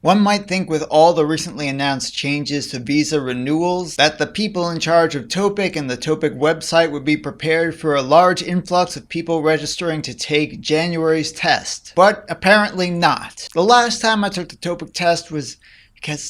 One might think with all the recently announced changes to visa renewals that the people in charge of TOPIK and the TOPIK website would be prepared for a large influx of people registering to take January's test. But apparently not. The last time I took the TOPIK test was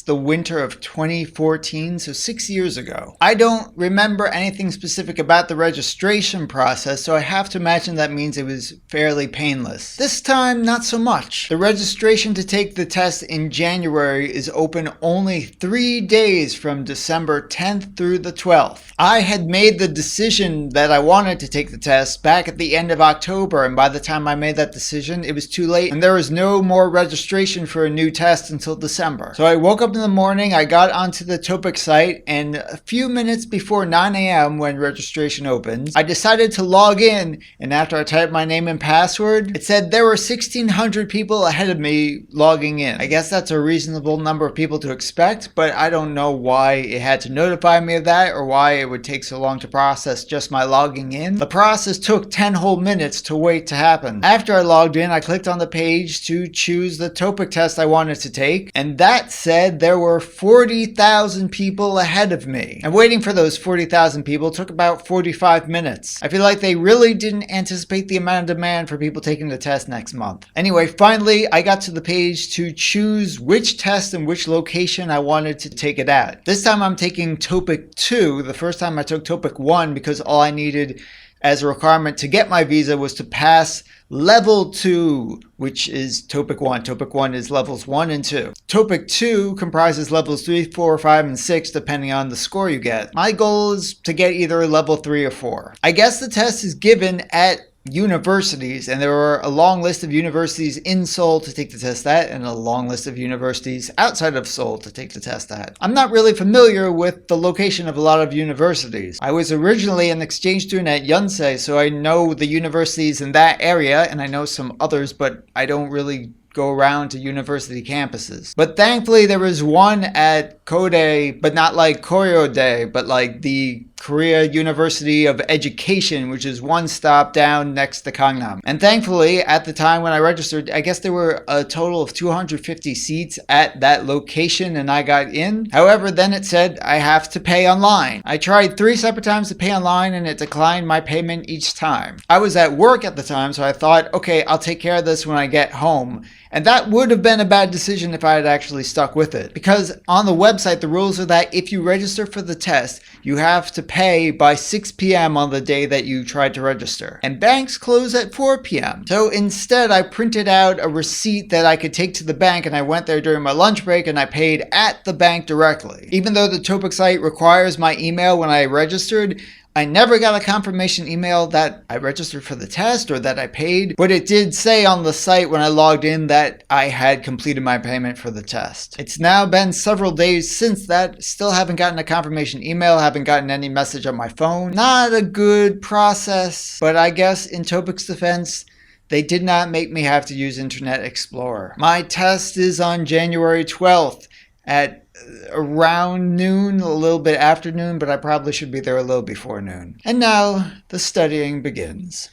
the winter of 2014, so 6 years ago. I don't remember anything specific about the registration process, so I have to imagine that means it was fairly painless. This time, not so much. The registration to take the test in January is open only 3 days from December 10th through the 12th. I had made the decision that I wanted to take the test back at the end of October, and by the time I made that decision, it was too late, and there was no more registration for a new test until December. So I woke up in the morning, I got onto the TOPIK site, and a few minutes before 9 a.m. when registration opens, I decided to log in, and after I typed my name and password, it said there were 1,600 people ahead of me logging in. I guess that's a reasonable number of people to expect, but I don't know why it had to notify me of that or why it would take so long to process just my logging in. The process took 10 whole minutes to wait to happen. After I logged in, I clicked on the page to choose the TOPIK test I wanted to take, and that said there were 40,000 people ahead of me. And waiting for those 40,000 people took about 45 minutes. I feel like they really didn't anticipate the amount of demand for people taking the test next month. Anyway, finally, I got to the page to choose which test and which location I wanted to take it at. This time I'm taking TOPIK 2. The first time I took TOPIK 1 because all I needed as a requirement to get my visa was to pass Level 2, which is TOPIK 1. TOPIK 1 is levels 1 and 2. TOPIK 2 comprises levels 3, 4, 5, and 6 depending on the score you get. My goal is to get either level 3 or 4. I guess the test is given at universities, and there are a long list of universities in Seoul to take the test at and a long list of universities outside of Seoul to take the test at. I'm not really familiar with the location of a lot of universities. I was originally an exchange student at Yonsei, so I know the universities in that area and I know some others, but I don't really go around to university campuses. But thankfully there was one at Kode, but not like Koreode, but like the Korea University of Education, which is one stop down next to Gangnam. And thankfully, at the time when I registered, I guess there were a total of 250 seats at that location and I got in. However, then it said I have to pay online. I tried 3 separate times to pay online and it declined my payment each time. I was at work at the time, so I thought, okay, I'll take care of this when I get home. And that would have been a bad decision if I had actually stuck with it. Because on the website, the rules are that if you register for the test, you have to pay by 6 p.m. on the day that you tried to register. And banks close at 4 p.m. So instead, I printed out a receipt that I could take to the bank and I went there during my lunch break and I paid at the bank directly. Even though the TOPIK site requires my email when I registered, I never got a confirmation email that I registered for the test or that I paid, but it did say on the site when I logged in that I had completed my payment for the test. It's now been several days since that, still haven't gotten a confirmation email, haven't gotten any message on my phone. Not a good process, but I guess in TOPIK's defense, they did not make me have to use Internet Explorer. My test is on January 12th at around noon, a little bit after noon, but I probably should be there a little before noon. And now the studying begins.